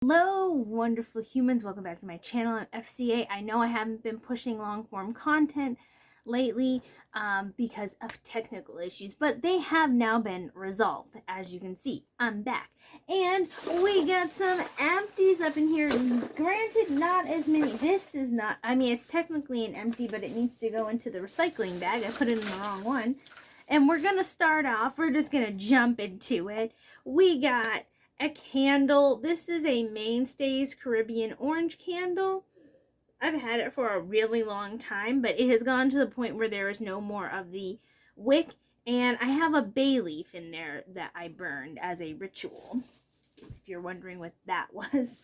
Hello, wonderful humans. Welcome back to my channel. I'm FCA. I know I haven't been pushing long form content lately because of technical issues, but they have now been resolved. As you can see, I'm back. And we got some empties up in here. Granted, not as many. This is not, I mean, it's technically an empty, but it needs to go into the recycling bag. I put it in the wrong one. And we're going to start off. We're just going to jump into it. We got a candle. This is a Mainstays Caribbean orange candle. I've had it for a really long time, but it has gone to the point where there is no more of the wick, and I have a bay leaf in there that I burned as a ritual, if you're wondering what that was.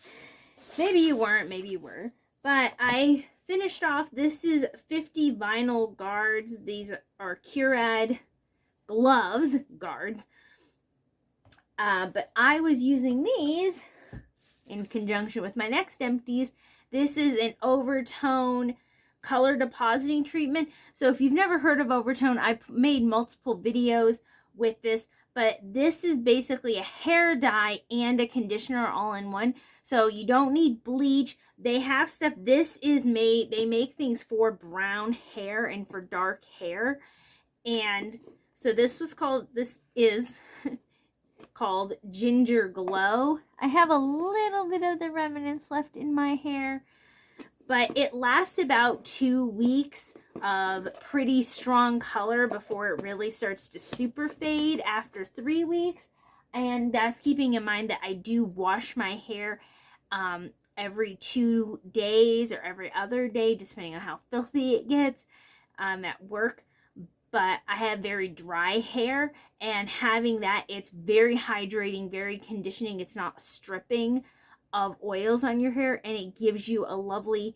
Maybe you weren't, maybe you were, but I finished off. This is 50 vinyl guards. These are Curad gloves, guards. But I was using these in conjunction with my next empties. This is an overtone color depositing treatment. So if you've never heard of overtone, I've made multiple videos with this, but this is basically a hair dye and a conditioner all in one. So you don't need bleach. They have stuff. This is made, they make things for brown hair and for dark hair. And so this is called Ginger Glow. I have a little bit of the remnants left in my hair, but it lasts about 2 weeks of pretty strong color before it really starts to super fade after 3 weeks. And that's keeping in mind that I do wash my hair every 2 days or every other day, depending on how filthy it gets at work. But I have very dry hair, and having that, it's very hydrating, very conditioning. It's not stripping of oils on your hair, and it gives you a lovely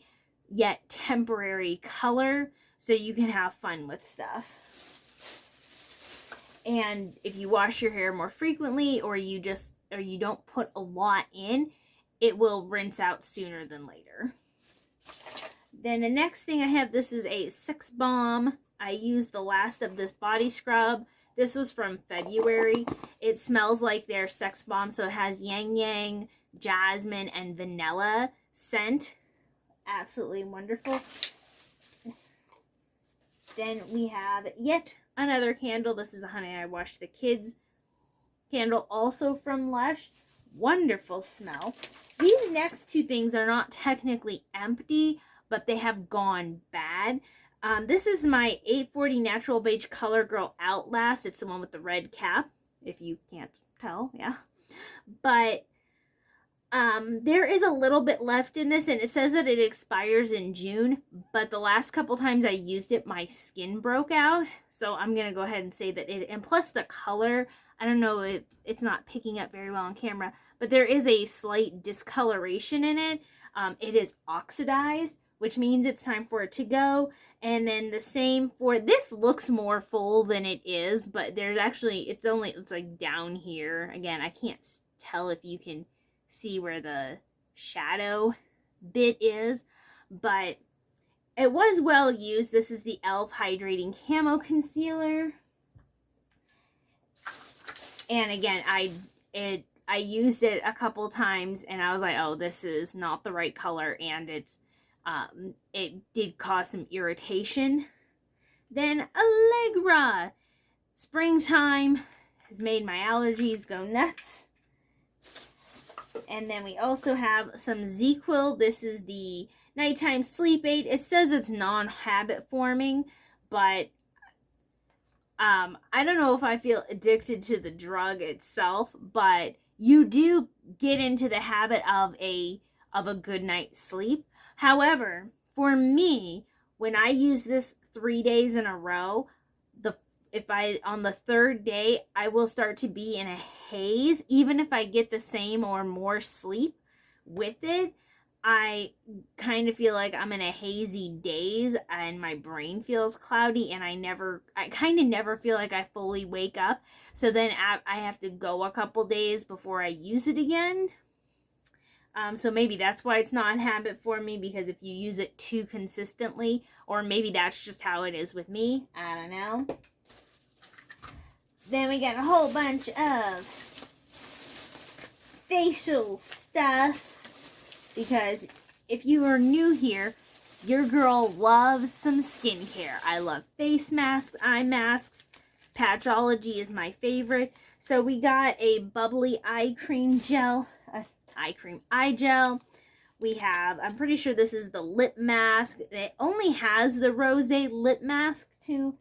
yet temporary color so you can have fun with stuff. And if you wash your hair more frequently, or you don't put a lot in, it will rinse out sooner than later. Then the next thing I have, this is a Sex Bomb. I used the last of this body scrub. This was from February. It smells like their Sex Bomb, so it has Yang Yang, jasmine, and vanilla scent. Absolutely wonderful. Then we have yet another candle. This is the Honey I Wash the Kids candle, also from Lush. Wonderful smell. These next two things are not technically empty, but they have gone bad. This is my 840 Natural Beige Color Girl Outlast. It's the one with the red cap, if you can't tell, yeah. But there is a little bit left in this, and it says that it expires in June, but the last couple times I used it, my skin broke out. So I'm going to go ahead and say that and plus the color, I don't know if it's not picking up very well on camera, but there is a slight discoloration in it. It is oxidized, which means it's time for it to go. And then the same for this. Looks more full than it is, but there's actually, it's like down here. Again, I can't tell if you can see where the shadow bit is, but it was well used. This is the e.l.f. Hydrating Camo Concealer. And again, I used it a couple times and I was like, oh, this is not the right color, and it did cause some irritation. Then Allegra. Springtime has made my allergies go nuts. And then we also have some ZzzQuil. This is the nighttime sleep aid. It says it's non-habit forming, but I don't know if I feel addicted to the drug itself, but you do get into the habit of a good night's sleep. However, for me, when I use this 3 days in a row, on the third day, I will start to be in a haze. Even if I get the same or more sleep with it, I kind of feel like I'm in a hazy daze and my brain feels cloudy, and I kind of never feel like I fully wake up. So then I have to go a couple days before I use it again. So maybe that's why it's not a habit for me, because if you use it too consistently, or maybe that's just how it is with me. I don't know. Then we got a whole bunch of facial stuff. because if you are new here, your girl loves some skincare. I love face masks, eye masks. Patchology is my favorite. So we got a bubbly eye gel. Eye gel. We have, I'm pretty sure this is the lip mask. It only has the rosé lip mask to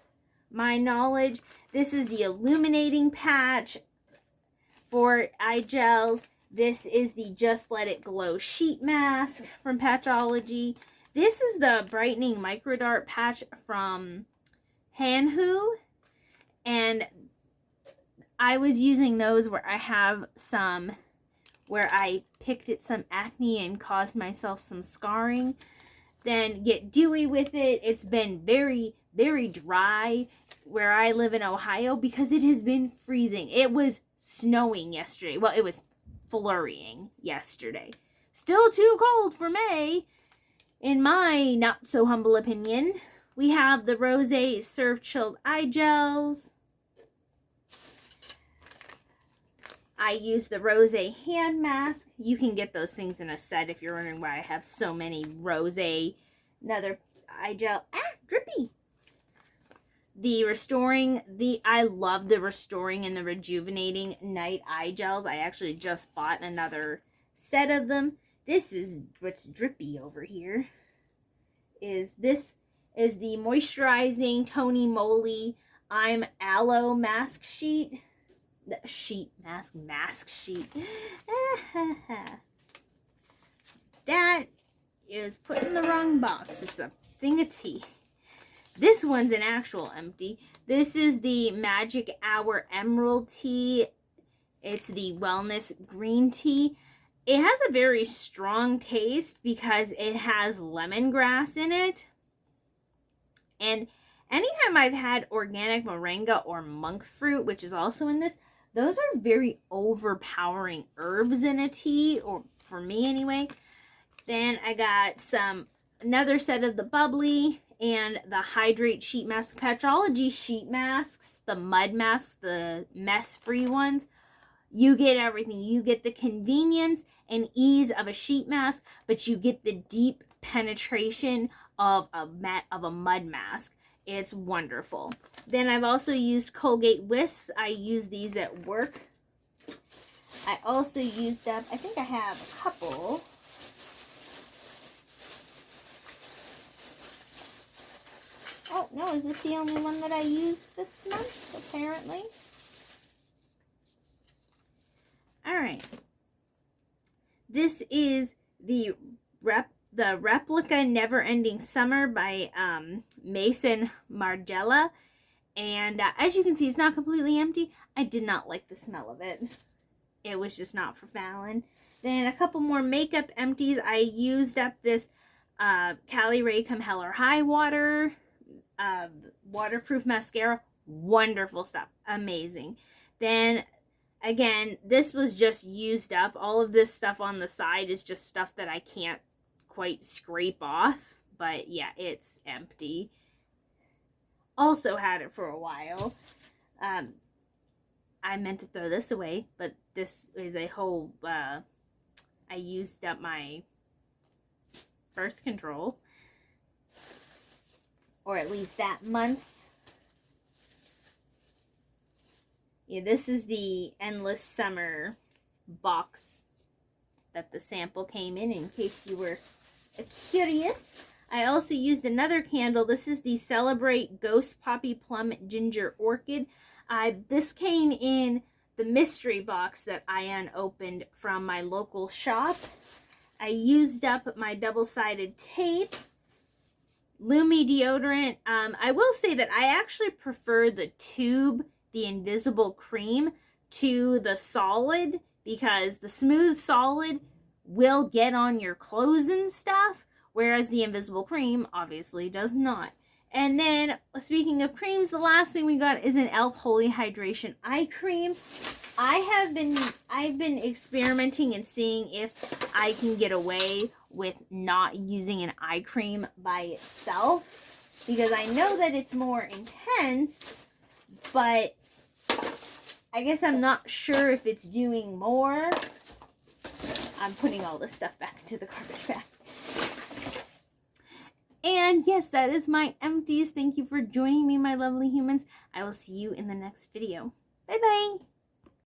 my knowledge. This is the illuminating patch for eye gels. This is the Just Let It Glow sheet mask from Patchology. This is the brightening microdart patch from Hanhu. And I was using those where I have some, where I picked at some acne and caused myself some scarring. Then get dewy with it. It's been very, very dry where I live in Ohio because it has been freezing. It was snowing yesterday. Well, it was flurrying yesterday. Still too cold for May, in my not so humble opinion. We have the Rosé Serve Chilled Eye Gels. I use the Rosé hand mask. You can get those things in a set if you're wondering why I have so many Rosé. Another eye gel. Drippy. I love the restoring and the rejuvenating night eye gels. I actually just bought another set of them. This is what's drippy over here. This is the moisturizing Tony Moly I'm Aloe mask sheet. Mask sheet. That is put in the wrong box. It's a thing of tea. This one's an actual empty. This is the Magic Hour Emerald Tea. It's the Wellness Green Tea. It has a very strong taste because it has lemongrass in it. And anytime I've had organic moringa or monk fruit, which is also in this, those are very overpowering herbs in a tea, or for me anyway. Then I got another set of the bubbly and the hydrate sheet mask. Patchology sheet masks, the mud masks, the mess-free ones. You get everything. You get the convenience and ease of a sheet mask, but you get the deep penetration of a mud mask. It's wonderful. Then I've also used Colgate Wisps. I use these at work. I also used up, I think I have a couple. Oh, no, is this the only one that I used this month, apparently? Alright. This is the Replica Never Ending Summer by Mason Margiela. And as you can see, it's not completely empty. I did not like the smell of it. It was just not for Fallon. Then a couple more makeup empties. I used up this Cali Ray Come Hell or High Water waterproof mascara. Wonderful stuff. Amazing. Then again, this was just used up. All of this stuff on the side is just stuff that I can't quite scrape off. But yeah, it's empty. Also had it for a while. I meant to throw this away, but this is a whole, I used up my birth control. Or at least that month's. Yeah, this is the Endless Summer box that the sample came in case you were curious. I also used another candle. This is the Celebrate Ghost Poppy Plum Ginger Orchid. This came in the mystery box that I unopened from my local shop. I used up my double-sided tape. Lumi deodorant. I will say that I actually prefer the tube, the invisible cream, to the solid, because the smooth solid will get on your clothes and stuff, whereas the invisible cream obviously does not. And then, speaking of creams, the last thing we got is an e.l.f. Holy Hydration Eye Cream. I've been experimenting and seeing if I can get away with not using an eye cream by itself, because I know that it's more intense, but I guess I'm not sure if it's doing more. I'm putting all this stuff back into the garbage bag. And yes, that is my empties. Thank you for joining me, my lovely humans. I will see you in the next video. Bye-bye.